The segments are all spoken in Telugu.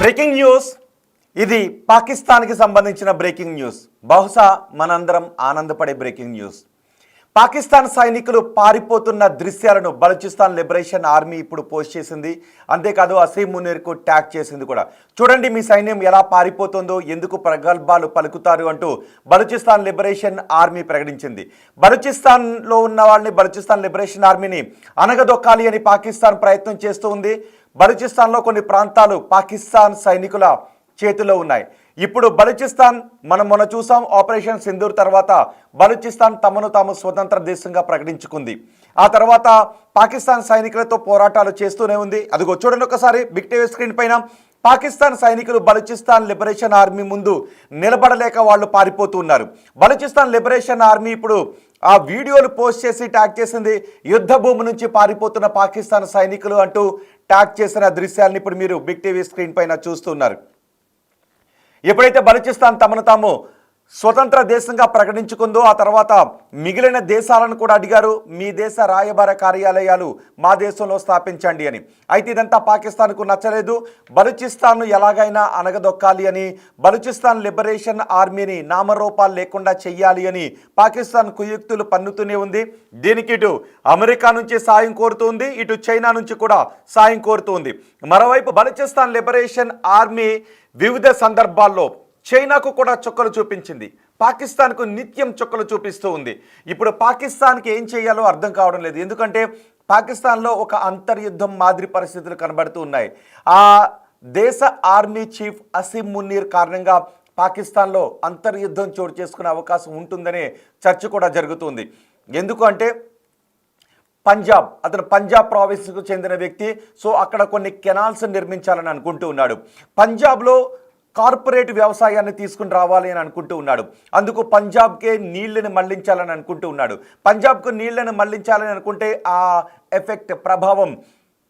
Breaking news. ఇది పాకిస్తాన్కి సంబంధించిన బ్రేకింగ్ న్యూస్. బహుశా మనందరం ఆనందపడే బ్రేకింగ్ న్యూస్. పాకిస్తాన్ సైనికులు పారిపోతున్న దృశ్యాలను బలూచిస్తాన్ లిబరేషన్ ఆర్మీ ఇప్పుడు పోస్ట్ చేసింది. అంతేకాదు అసీం మునీర్కు ట్యాగ్ చేసింది కూడా. చూడండి మీ సైన్యం ఎలా పారిపోతుందో, ఎందుకు ప్రగల్భాలు పలుకుతారు అంటూ బలూచిస్తాన్ లిబరేషన్ ఆర్మీ ప్రకటించింది. బలూచిస్తాన్లో ఉన్న వాళ్ళని, బలూచిస్తాన్ లిబరేషన్ ఆర్మీని అనగదొక్కాలి అని పాకిస్తాన్ ప్రయత్నం చేస్తూ ఉంది. బలూచిస్తాన్లో కొన్ని ప్రాంతాలు పాకిస్తాన్ సైనికుల చేతిలో ఉన్నాయి. ఇప్పుడు బలూచిస్తాన్ మనం మొన్న చూసాం, ఆపరేషన్ సింధూర్ తర్వాత బలూచిస్తాన్ తమను తాము స్వతంత్ర దేశంగా ప్రకటించుకుంది. ఆ తర్వాత పాకిస్తాన్ సైనికులతో పోరాటాలు చేస్తూనే ఉంది. అదిగో చూడండి ఒకసారి బిగ్ టీవీ స్క్రీన్ పైన పాకిస్తాన్ సైనికులు బలూచిస్తాన్ లిబరేషన్ ఆర్మీ ముందు నిలబడలేక వాళ్ళు పారిపోతున్నారు. బలూచిస్తాన్ లిబరేషన్ ఆర్మీ ఇప్పుడు ఆ వీడియోలు పోస్ట్ చేసి ట్యాగ్ చేసింది. యుద్ధ భూమి నుంచి పారిపోతున్న పాకిస్తాన్ సైనికులు అంటూ ట్యాగ్ చేసిన దృశ్యాలను ఇప్పుడు మీరు బిగ్ టీవీ స్క్రీన్ పైన చూస్తున్నారు. ఎప్పుడైతే బలూచిస్తాన్ తమను తాము స్వతంత్ర దేశంగా ప్రకటించుకుందో ఆ తర్వాత మిగిలిన దేశాలను కూడా అడిగారు, మీ దేశ రాయబార కార్యాలయాలు మా దేశంలో స్థాపించండి అని. అయితే ఇదంతా పాకిస్తాన్కు నచ్చలేదు. బలూచిస్తాన్ను ఎలాగైనా అనగదొక్కాలి అని, బలూచిస్తాన్ లిబరేషన్ ఆర్మీని నామరూపాలు లేకుండా చెయ్యాలి అని పాకిస్తాన్ కుయుక్తులు పన్నుతూనే ఉంది. దీనికి ఇటు అమెరికా నుంచి సాయం కోరుతుంది, ఇటు చైనా నుంచి కూడా సాయం కోరుతుంది. మరోవైపు బలూచిస్తాన్ లిబరేషన్ ఆర్మీ వివిధ సందర్భాల్లో చైనాకు కూడా చుక్కలు చూపించింది, పాకిస్తాన్కు నిత్యం చుక్కలు చూపిస్తూ ఉంది. ఇప్పుడు పాకిస్తాన్కి ఏం చేయాలో అర్థం కావడం లేదు. ఎందుకంటే పాకిస్తాన్లో ఒక అంతర్యుద్ధం మాదిరి పరిస్థితులు కనబడుతూ ఉన్నాయి. ఆ దేశ ఆర్మీ చీఫ్ అసీం మునీర్ కారణంగా పాకిస్తాన్లో అంతర్యుద్ధం చోటు చేసుకునే అవకాశం ఉంటుందనే చర్చ కూడా జరుగుతుంది. ఎందుకు అంటే అతను పంజాబ్ ప్రావిన్స్కు చెందిన వ్యక్తి. సో అక్కడ కొన్ని కెనాల్స్ నిర్మించాలని అనుకుంటూ ఉన్నాడు. పంజాబ్లో కార్పొరేట్ వ్యవసాయాన్ని తీసుకుని రావాలి అని అనుకుంటూ ఉన్నాడు. అందుకు పంజాబ్కే నీళ్లను మళ్లించాలని అనుకుంటూ ఉన్నాడు. పంజాబ్కు నీళ్లను మళ్లించాలని అనుకుంటే ఆ ఎఫెక్ట్, ప్రభావం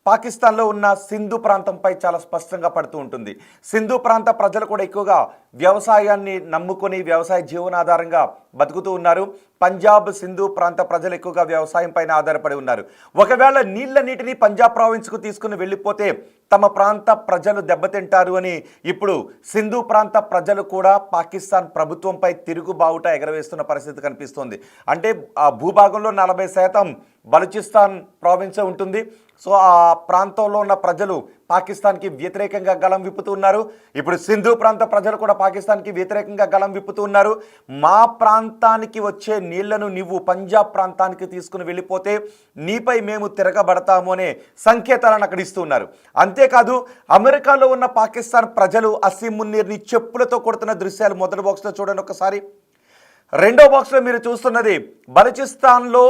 పాకిస్తాన్లో ఉన్న సింధు ప్రాంతంపై చాలా స్పష్టంగా పడుతూ ఉంటుంది. సింధు ప్రాంత ప్రజలు కూడా ఎక్కువగా వ్యవసాయాన్ని నమ్ముకొని వ్యవసాయ జీవనాధారంగా బతుకుతూ ఉన్నారు. పంజాబ్ సింధు ప్రాంత ప్రజలు ఎక్కువగా వ్యవసాయం పైన ఆధారపడి ఉన్నారు. ఒకవేళ నీటిని పంజాబ్ ప్రావిన్స్కు తీసుకుని వెళ్ళిపోతే తమ ప్రాంత ప్రజలు దెబ్బతింటారు అని ఇప్పుడు సింధు ప్రాంత ప్రజలు కూడా పాకిస్తాన్ ప్రభుత్వంపై తిరుగుబావుట ఎగరవేస్తున్న పరిస్థితి కనిపిస్తోంది. అంటే ఆ భూభాగంలో 40% బలూచిస్తాన్ ప్రావిన్సే ఉంటుంది. సో ఆ ప్రాంతంలో ఉన్న ప్రజలు పాకిస్తాన్కి వ్యతిరేకంగా గళం విప్పుతూ ఉన్నారు. ఇప్పుడు సింధు ప్రాంత ప్రజలు కూడా పాకిస్తాన్కి వ్యతిరేకంగా గళం విప్పుతూ ఉన్నారు. మా ప్రాంతానికి వచ్చే నీళ్లను నువ్వు పంజాబ్ ప్రాంతానికి తీసుకుని వెళ్ళిపోతే నీపై మేము తిరగబడతాము అనే సంకేతాలను అక్కడ ఇస్తున్నారు. అంతేకాదు అమెరికాలో ఉన్న పాకిస్తాన్ ప్రజలు అసీం మునీర్ని చెప్పులతో కొడుతున్న దృశ్యాలు మొదటి బాక్స్లో చూడండి ఒకసారి. రెండో బాక్స్లో మీరు చూస్తున్నది బలూచిస్తాన్లో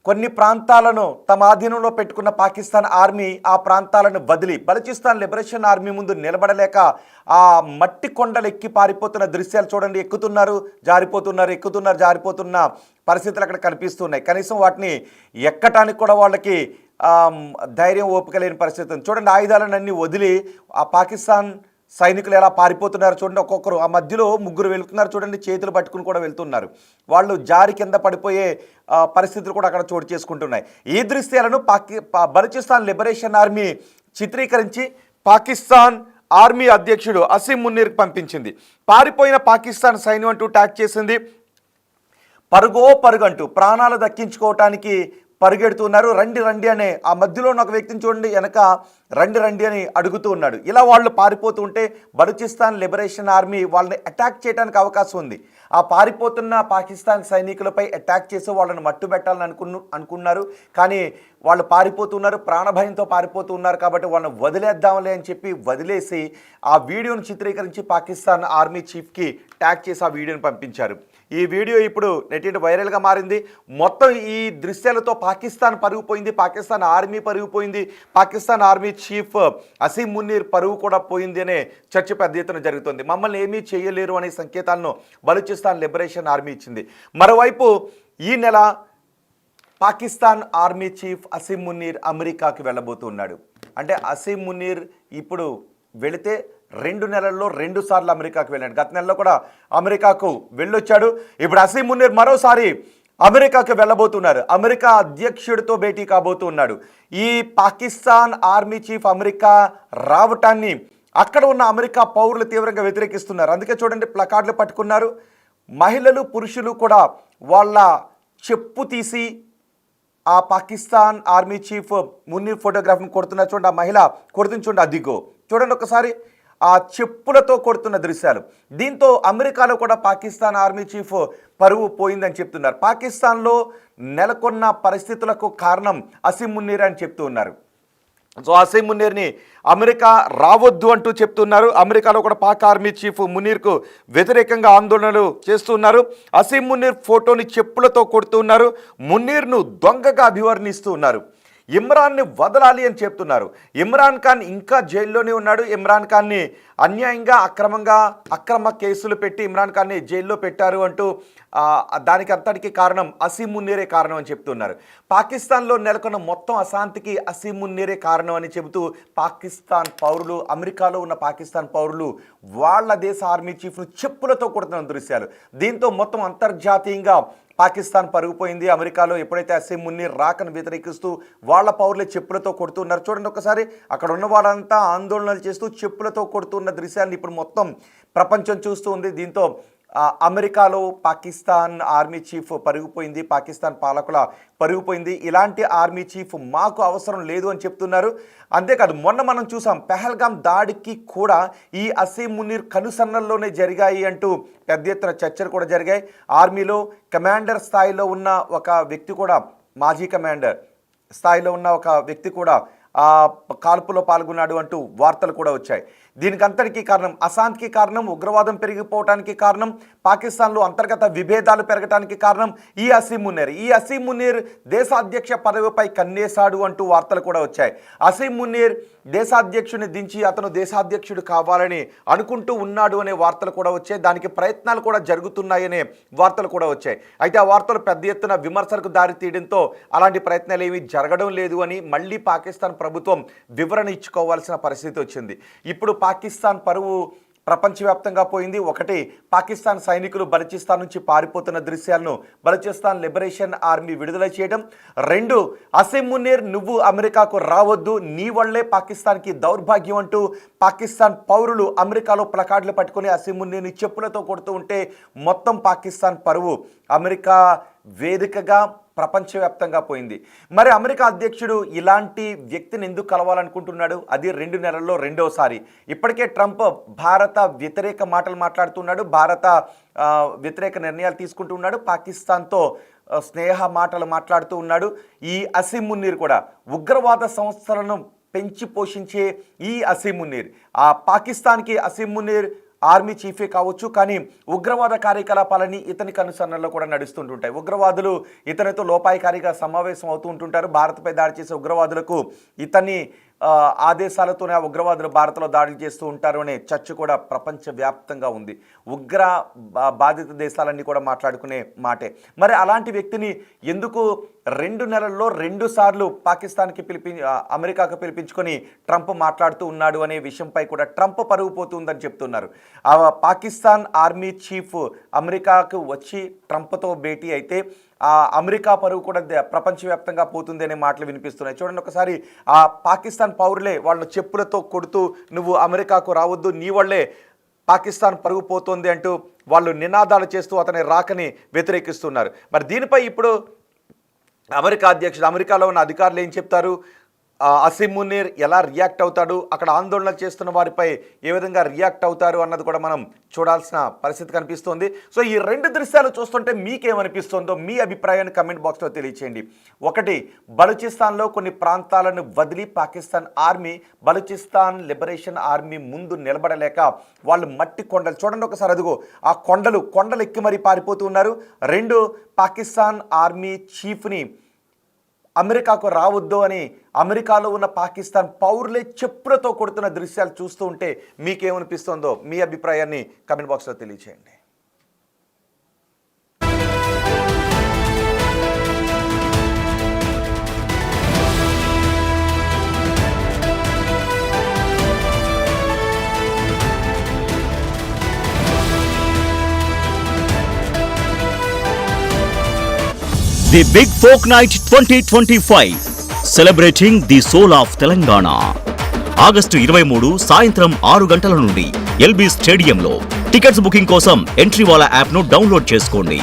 కొన్ని ప్రాంతాలను తమ ఆధీనంలో పెట్టుకున్న పాకిస్తాన్ ఆర్మీ ఆ ప్రాంతాలను వదిలి బలూచిస్తాన్ లిబరేషన్ ఆర్మీ ముందు నిలబడలేక ఆ మట్టి కొండలు ఎక్కి పారిపోతున్న దృశ్యాలు చూడండి. జారిపోతున్న పరిస్థితులు అక్కడ కనిపిస్తున్నాయి. కనీసం వాటిని ఎక్కటానికి కూడా వాళ్ళకి ధైర్యం, ఓపిక లేని పరిస్థితి. చూడండి, ఆయుధాలన్నీ వదిలి ఆ పాకిస్తాన్ సైనికులు ఎలా పారిపోతున్నారు చూడండి. ఒక్కొక్కరు ఆ మధ్యలో 3 వెళ్తున్నారు చూడండి, చేతులు పట్టుకుని కూడా వెళ్తున్నారు. వాళ్ళు జారి కింద పడిపోయే పరిస్థితులు కూడా అక్కడ చోటు చేసుకుంటున్నాయి. ఈ దృశ్యాలను బలూచిస్తాన్ లిబరేషన్ ఆర్మీ చిత్రీకరించి పాకిస్తాన్ ఆర్మీ అధ్యక్షుడు అసీం మునీర్కి పంపించింది. పారిపోయిన పాకిస్తాన్ సైన్యం అంటూ ట్యాగ్ చేసింది. పరుగంటూ ప్రాణాలు దక్కించుకోవటానికి పరిగెడుతున్నారు. రండి అనే ఆ మధ్యలో ఉన్న ఒక వ్యక్తిని చూడండి, వెనక రండి అని అడుగుతూ ఉన్నాడు. ఇలా వాళ్ళు పారిపోతూ ఉంటే బలూచిస్తాన్ లిబరేషన్ ఆర్మీ వాళ్ళని అటాక్ చేయడానికి అవకాశం ఉంది. ఆ పారిపోతున్న పాకిస్తాన్ సైనికులపై అటాక్ చేసి వాళ్ళని మట్టుబెట్టాలని అనుకున్నారు. కానీ వాళ్ళు పారిపోతున్నారు, ప్రాణభయంతో పారిపోతూ ఉన్నారు. కాబట్టి వాళ్ళని వదిలేద్దాంలే అని చెప్పి వదిలేసి ఆ వీడియోను చిత్రీకరించి పాకిస్తాన్ ఆర్మీ చీఫ్కి ట్యాగ్ చేసి ఆ వీడియోని పంపించారు. ఈ వీడియో ఇప్పుడు నెట్ వైరల్గా మారింది. మొత్తం ఈ దృశ్యాలతో పాకిస్తాన్ పరుగు పోయింది, పాకిస్తాన్ ఆర్మీ పరుగు పోయింది, పాకిస్తాన్ ఆర్మీ చీఫ్ అసీం మునీర్ పరుగు కూడా పోయింది అనే చర్చ పెద్ద ఎత్తున జరుగుతుంది. మమ్మల్ని ఏమీ చేయలేరు అనే సంకేతాలను బలూచిస్తాన్ లిబరేషన్ ఆర్మీ ఇచ్చింది. మరోవైపు ఈ నెల పాకిస్తాన్ ఆర్మీ చీఫ్ అసీం మునీర్ అమెరికాకి వెళ్ళబోతున్నాడు. అంటే అసీం మునీర్ ఇప్పుడు వెళితే 2 నెలల్లో 2 సార్లు అమెరికాకు వెళ్ళాడు. గత నెలలో కూడా అమెరికాకు వెళ్ళొచ్చాడు. ఇప్పుడు అసీం మునీర్ మరోసారి అమెరికాకు వెళ్ళబోతున్నారు. అమెరికా అధ్యక్షుడితో భేటీ కాబోతున్నాడు. ఈ పాకిస్తాన్ ఆర్మీ చీఫ్ అమెరికా రావటాన్ని అక్కడ ఉన్న అమెరికా పౌరులు తీవ్రంగా వ్యతిరేకిస్తున్నారు. అందుకే చూడండి, ప్లకార్డులు పట్టుకున్నారు. మహిళలు పురుషులు కూడా వాళ్ళ చెప్పు తీసి ఆ పాకిస్తాన్ ఆర్మీ చీఫ్ మున్నీర్ ఫోటోగ్రాఫ్ని కొడుతున్నారు. చూడండి, ఆ మహిళ కొడుతుంది చూడండి, అదిగో చూడండి ఒకసారి ఆ చెప్పులతో కొడుతున్న దృశ్యాలు. దీంతో అమెరికాలో కూడా పాకిస్తాన్ ఆర్మీ చీఫ్ పరువు పోయిందని చెప్తున్నారు. పాకిస్తాన్లో నెలకొన్న పరిస్థితులకు కారణం అసీం మున్నీర్ అని చెప్తూ ఉన్నారు. సో అసీం మున్నీర్ని అమెరికా రావద్దు అంటూ చెప్తున్నారు. అమెరికాలో కూడా పాక్ ఆర్మీ చీఫ్ మున్నీర్కు వ్యతిరేకంగా ఆందోళనలు చేస్తున్నారు. అసీం మున్నీర్ ఫోటోని చెప్పులతో కొడుతున్నారు. మున్నీర్ను దొంగగా అభివర్ణిస్తూ ఉన్నారు. ఇమ్రాన్ని వదలాలి అని చెప్తున్నారు. ఇమ్రాన్ ఖాన్ ఇంకా జైల్లోనే ఉన్నాడు. ఇమ్రాన్ ఖాన్ని అన్యాయంగా అక్రమ కేసులు పెట్టి ఇమ్రాన్ ఖాన్ని జైల్లో పెట్టారు అంటూ దానికి అంతటికి కారణం అసీం మున్నీరే కారణం అని చెప్తున్నారు. పాకిస్తాన్లో నెలకొన్న మొత్తం అశాంతికి అసీం మున్నీరే కారణం అని చెబుతూ పాకిస్తాన్ పౌరులు, అమెరికాలో ఉన్న పాకిస్తాన్ పౌరులు వాళ్ళ దేశ ఆర్మీ చీఫ్ను చెప్పులతో కొడుతున్న దృశ్యాలు. దీంతో మొత్తం అంతర్జాతీయంగా పాకిస్తాన్ పరుగుపోయింది. అమెరికాలో ఎప్పుడైతే అసీం మున్నీర్ రాకను వ్యతిరేకిస్తూ వాళ్ళ పౌరులే చెప్పులతో కొడుతున్నారు. చూడండి ఒకసారి, అక్కడ ఉన్న వాళ్ళంతా ఆందోళనలు చేస్తూ చెప్పులతో కొడుతున్న దృశ్యాన్ని ఇప్పుడు మొత్తం ప్రపంచం చూస్తూ ఉంది. దీంతో అమెరికాలో పాకిస్తాన్ ఆర్మీ చీఫ్ పరుగుపోయింది, పాకిస్తాన్ పాలకుల పరుగుపోయింది. ఇలాంటి ఆర్మీ చీఫ్ మాకు అవసరం లేదు అని చెప్తున్నారు. అంతేకాదు, మొన్న మనం చూసాం పెహల్గాం దాడికి కూడా ఈ అసీం మున్నీర్ కనుసన్నల్లోనే జరిగాయి అంటూ పెద్ద ఎత్తున చర్చలు కూడా జరిగాయి. ఆర్మీలో కమాండర్ స్థాయిలో ఉన్న ఒక వ్యక్తి కూడా, మాజీ కమాండర్ స్థాయిలో ఉన్న ఒక వ్యక్తి కూడా ఆ కాల్పులో పాల్గొన్నాడు అంటూ వార్తలు కూడా వచ్చాయి. దీనికి అంతటికీ కారణం అశాంతికి కారణం, ఉగ్రవాదం పెరిగిపోవడానికి కారణం, పాకిస్తాన్లో అంతర్గత విభేదాలు పెరగడానికి కారణం ఈ అసీం మున్నీర్. ఈ అసీం మున్నీర్ దేశాధ్యక్ష పదవిపై కన్నేశాడు అంటూ వార్తలు కూడా వచ్చాయి. అసీం మున్నీర్ దేశాధ్యక్షుని దించి అతను దేశాధ్యక్షుడు కావాలని అనుకుంటూ ఉన్నాడు అనే వార్తలు కూడా వచ్చాయి. దానికి ప్రయత్నాలు కూడా జరుగుతున్నాయనే వార్తలు కూడా వచ్చాయి. అయితే ఆ వార్తలు పెద్ద ఎత్తున విమర్శలకు దారి తీయడంతో అలాంటి ప్రయత్నాలు ఏమీ జరగడం లేదు అని మళ్ళీ పాకిస్తాన్ ప్రభుత్వం వివరణ ఇచ్చుకోవాల్సిన పరిస్థితి వచ్చింది. ఇప్పుడు పాకిస్తాన్ పరువు ప్రపంచవ్యాప్తంగా పోయింది. ఒకటి, పాకిస్తాన్ సైనికులు బలూచిస్తాన్ నుంచి పారిపోతున్న దృశ్యాలను బలూచిస్తాన్ లిబరేషన్ ఆర్మీ విడుదల చేయడం. రెండు, అసీం మున్నీర్ నువ్వు అమెరికాకు రావద్దు, నీ వల్లే పాకిస్తాన్కి దౌర్భాగ్యం అంటూ పాకిస్తాన్ పౌరులు అమెరికాలో ప్లకార్డులు పట్టుకుని అసీం మున్నీర్ని చెప్పులతో కొడుతూ ఉంటే మొత్తం పాకిస్తాన్ పరువు అమెరికా వేదికగా ప్రపంచవ్యాప్తంగా పోయింది. మరి అమెరికా అధ్యక్షుడు ఇలాంటి వ్యక్తిని ఎందుకు కలవాలనుకుంటున్నాడు? అది 2 నెలల్లో రెండోసారి. ఇప్పటికే ట్రంప్ భారత వ్యతిరేక మాటలు మాట్లాడుతున్నాడు, భారత వ్యతిరేక నిర్ణయాలు తీసుకుంటూ ఉన్నాడు, పాకిస్తాన్తో స్నేహ మాటలు మాట్లాడుతూ ఉన్నాడు. ఈ అసీం మున్నీర్ కూడా ఉగ్రవాద సంస్థలను పెంచి పోషించే ఈ అసీం మున్నీర్, ఆ పాకిస్తాన్కి అసీం మున్నీర్ ఆర్మీ చీఫే కావచ్చు, కానీ ఉగ్రవాద కార్యకలాపాలని ఇతని కనుసన్నల్లో కూడా నడుస్తుంటుంటాయి. ఉగ్రవాదులు ఇతనితో లోపాయికారిగా సమావేశం అవుతూ ఉంటుంటారు. భారత్పై దాడి చేసే ఉగ్రవాదులకు ఇతని ఆదేశాలతోనే ఆ ఉగ్రవాదులు భారత్లో దాడి చేస్తూ ఉంటారు అనే చర్చ కూడా ప్రపంచవ్యాప్తంగా ఉంది. ఉగ్ర బాధిత దేశాలన్నీ కూడా మాట్లాడుకునే మాటే. మరి అలాంటి వ్యక్తిని ఎందుకు 2 నెలల్లో 2 సార్లు పాకిస్తాన్కి అమెరికాకు పిలిపించుకొని ట్రంప్ మాట్లాడుతూ ఉన్నాడు అనే విషయంపై కూడా ట్రంప్ పరుగు పోతుందని చెప్తున్నారు. పాకిస్తాన్ ఆర్మీ చీఫ్ అమెరికాకు వచ్చి ట్రంప్తో భేటీ అయితే ఆ అమెరికా పరువు కూడా ప్రపంచవ్యాప్తంగా పోతుంది అనే మాటలు వినిపిస్తున్నాయి. చూడండి ఒకసారి, ఆ పాకిస్తాన్ పౌరులే వాళ్ళను చెప్పులతో కొడుతూ నువ్వు అమెరికాకు రావద్దు, నీ వల్లే పాకిస్తాన్ పరుగు పోతుంది అంటూ వాళ్ళు నినాదాలు చేస్తూ అతని రాకని వ్యతిరేకిస్తున్నారు. మరి దీనిపై ఇప్పుడు అమెరికాలో ఉన్న అధికారులు ఏం చెప్తారు? అసీం మున్నీర్ ఎలా రియాక్ట్ అవుతాడు, అక్కడ ఆందోళన చేస్తున్న వారిపై ఏ విధంగా రియాక్ట్ అవుతారు అన్నది కూడా మనం చూడాల్సిన పరిస్థితి కనిపిస్తోంది. సో ఈ 2 దృశ్యాలు చూస్తుంటే మీకేమనిపిస్తుందో మీ అభిప్రాయాన్ని కమెంట్ బాక్స్లో తెలియచేయండి. ఒకటి, బలూచిస్తాన్లో కొన్ని ప్రాంతాలను వదిలి Pakistan army Balochistan liberation army ముందు నిలబడలేక వాళ్ళు మట్టి కొండలు చూడండి ఒకసారి, అదిగో ఆ కొండలు ఎక్కి మరీ పారిపోతూ ఉన్నారు. 2, పాకిస్తాన్ ఆర్మీ చీఫ్ని అమెరికాకు రావద్దు అని అమెరికాలో ఉన్న పాకిస్తాన్ పౌరులే చెప్పులతో కొడుతున్న దృశ్యాలు చూస్తూ ఉంటే మీకేమనిపిస్తుందో మీ అభిప్రాయాన్ని కమెంట్ బాక్స్లో తెలియచేయండి. The Big Folk Night 2025, celebrating the soul of Telangana. August 23 సాయంత్రం 6 గంటల నుండి ఎల్బీ స్టేడియంలో. టికెట్స్ బుకింగ్ కోసం ఎంట్రీవాలా యాప్ను డౌన్లోడ్ చేసుకోండి.